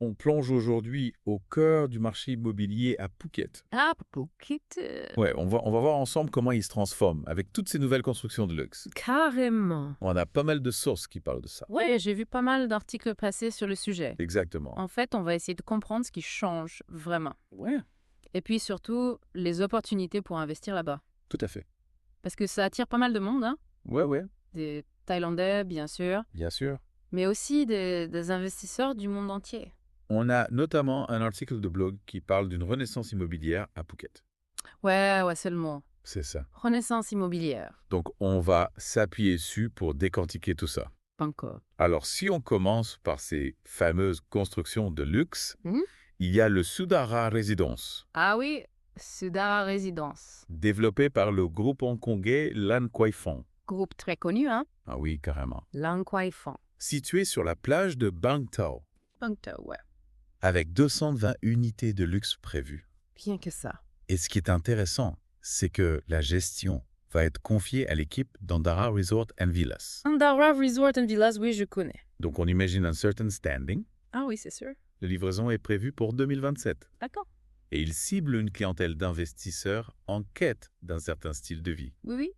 On plonge aujourd'hui au cœur du marché immobilier à Phuket. Ah, Phuket, Ouais, on va voir ensemble comment il se transforme avec toutes ces nouvelles constructions de luxe. carrément. On a pas mal de sources qui parlent de ça. Ouais, j'ai vu pas mal d'articles passer sur le sujet. Exactement. En fait, on va essayer de comprendre ce qui change vraiment. Ouais, Et puis surtout, les opportunités pour investir là-bas. tout à fait. Parce que ça attire pas mal de monde, hein. Ouais, Des Thaïlandais, bien sûr, bien sûr. mais aussi des investisseurs du monde entier. On a notamment un article de blog qui parle d'une renaissance immobilière à Phuket. Ouais, c'est le mot. C'est ça. Renaissance immobilière. Donc, on va s'appuyer dessus pour décortiquer tout ça. Pas encore. Alors, si on commence par ces fameuses constructions de luxe, Mhm. il y a le Sudara Residence, Ah oui, Sudara Résidence. développé par le groupe hongkongais Lan Kwai Fong. Groupe très connu, hein. Ah oui, carrément. Lan Kwai Fong. Situé sur la plage de Bang Tao, Bangtao, ouais. avec 220 unités de luxe prévues. Rien que ça. Et ce qui est intéressant, c'est que la gestion va être confiée à l'équipe d'Andara Resort and Villas. Andara Resort and Villas, oui, je connais. Donc on imagine un certain standing. Ah oui, c'est sûr. La livraison est prévue pour 2027. D'accord. Et il cible une clientèle d'investisseurs en quête d'un certain style de vie, Oui, oui.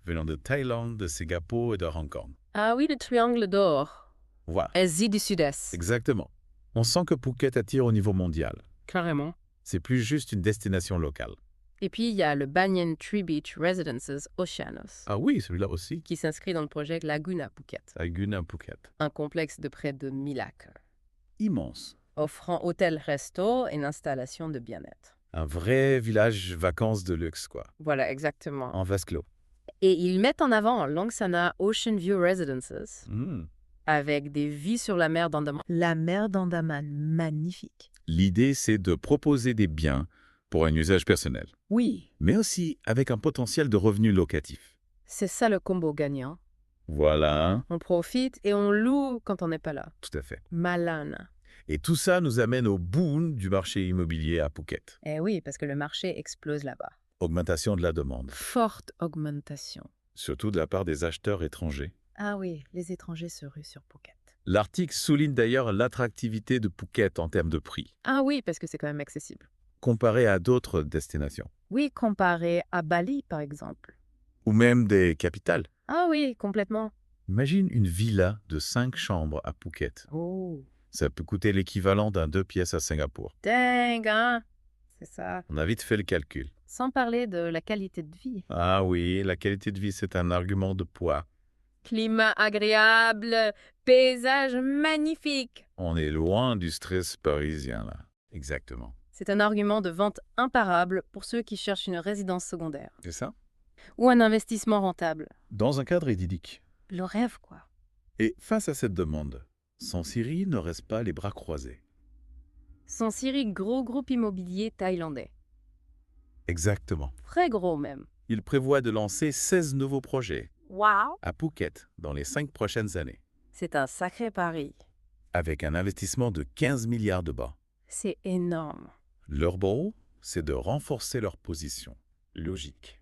venant de Thaïlande, de Singapour et de Hong Kong. Ah oui, le triangle d'or. Voilà, Asie du Sud-Est. exactement. On sent que Phuket attire au niveau mondial. Carrément. C'est plus juste une destination locale. Et puis, il y a le Banyan Tree Beach Residences Oceanos, Ah oui, celui-là aussi. qui s'inscrit dans le projet Laguna Phuket, Laguna Phuket. un complexe de près de 1000 acres, Immense. offrant hôtel-resto et une installation de bien-être. Un vrai village vacances de luxe, quoi. Voilà, exactement. En vase clos. Et ils mettent en avant Langsana Ocean View Residences, Hmm. avec des vues sur la mer d'Andaman. La mer d'Andaman, magnifique. L'idée, c'est de proposer des biens pour un usage personnel, Oui, mais aussi avec un potentiel de revenus locatifs. c'est ça le combo gagnant. Voilà, On profite et on loue quand on n'est pas là. tout à fait. Malin. Et tout ça nous amène au boom du marché immobilier à Phuket. Eh oui, parce que le marché explose là-bas. Augmentation de la demande, Forte augmentation. surtout de la part des acheteurs étrangers. Ah oui, les étrangers se ruent sur Phuket. L'article souligne d'ailleurs l'attractivité de Phuket en termes de prix, Ah oui, parce que c'est quand même accessible. comparé à d'autres destinations, Oui, comparé à Bali, par exemple. ou même des capitales. Ah oui, complètement. Imagine une villa de 5 chambres à Phuket. Oh, Ça peut coûter l'équivalent d'un 2 pièces à Singapour. dingue, hein? C'est ça. On a vite fait le calcul. Sans parler de la qualité de vie. Ah oui, la qualité de vie, c'est un argument de poids. Climat agréable, paysage magnifique. On est loin du stress parisien, là. Exactement. C'est un argument de vente imparable pour ceux qui cherchent une résidence secondaire C'est ça? ou un investissement rentable. Dans un cadre idyllique. Le rêve, quoi. Et face à cette demande, Sansiri ne reste pas les bras croisés. Sansiri, gros groupe immobilier thaïlandais. Exactement. Très gros même. Il prévoit de lancer 16 nouveaux projets Waouh! à Phuket dans les 5 prochaines années, C'est un sacré pari. avec un investissement de 15 milliards de baht. C'est énorme. Leur but, c'est de renforcer leur position logique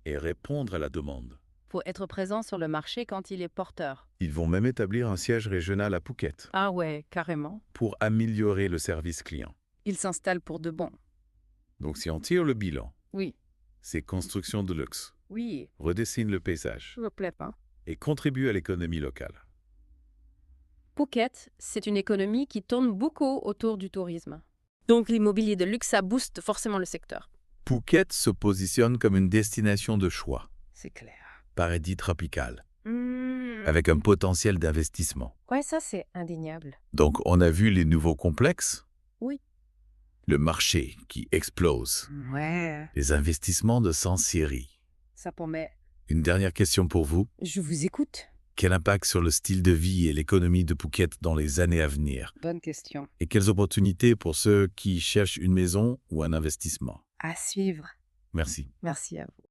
et répondre à la demande. Faut être présent sur le marché quand il est porteur. Ils vont même établir un siège régional à Phuket Ah ouais, carrément. pour améliorer le service client. Il s'installe pour de bon. Donc si on tire le bilan, Oui, ces constructions de luxe oui, redessinent le paysage je me plaît pas. et contribuent à l'économie locale. Phuket, c'est une économie qui tourne beaucoup autour du tourisme. Donc l'immobilier de luxe, ça booste forcément le secteur. Phuket se positionne comme une destination de choix, C'est clair. paradis tropical, Mmh. avec un potentiel d'investissement. Ouais, ça c'est indéniable. Donc on a vu les nouveaux complexes, Oui. le marché qui explose, Ouais. les investissements de Sansiri. Ça promet. Une dernière question pour vous. Je vous écoute. Quel impact sur le style de vie et l'économie de Phuket dans les années à venir? Bonne question. Et quelles opportunités pour ceux qui cherchent une maison ou un investissement? À suivre. Merci. Merci à vous.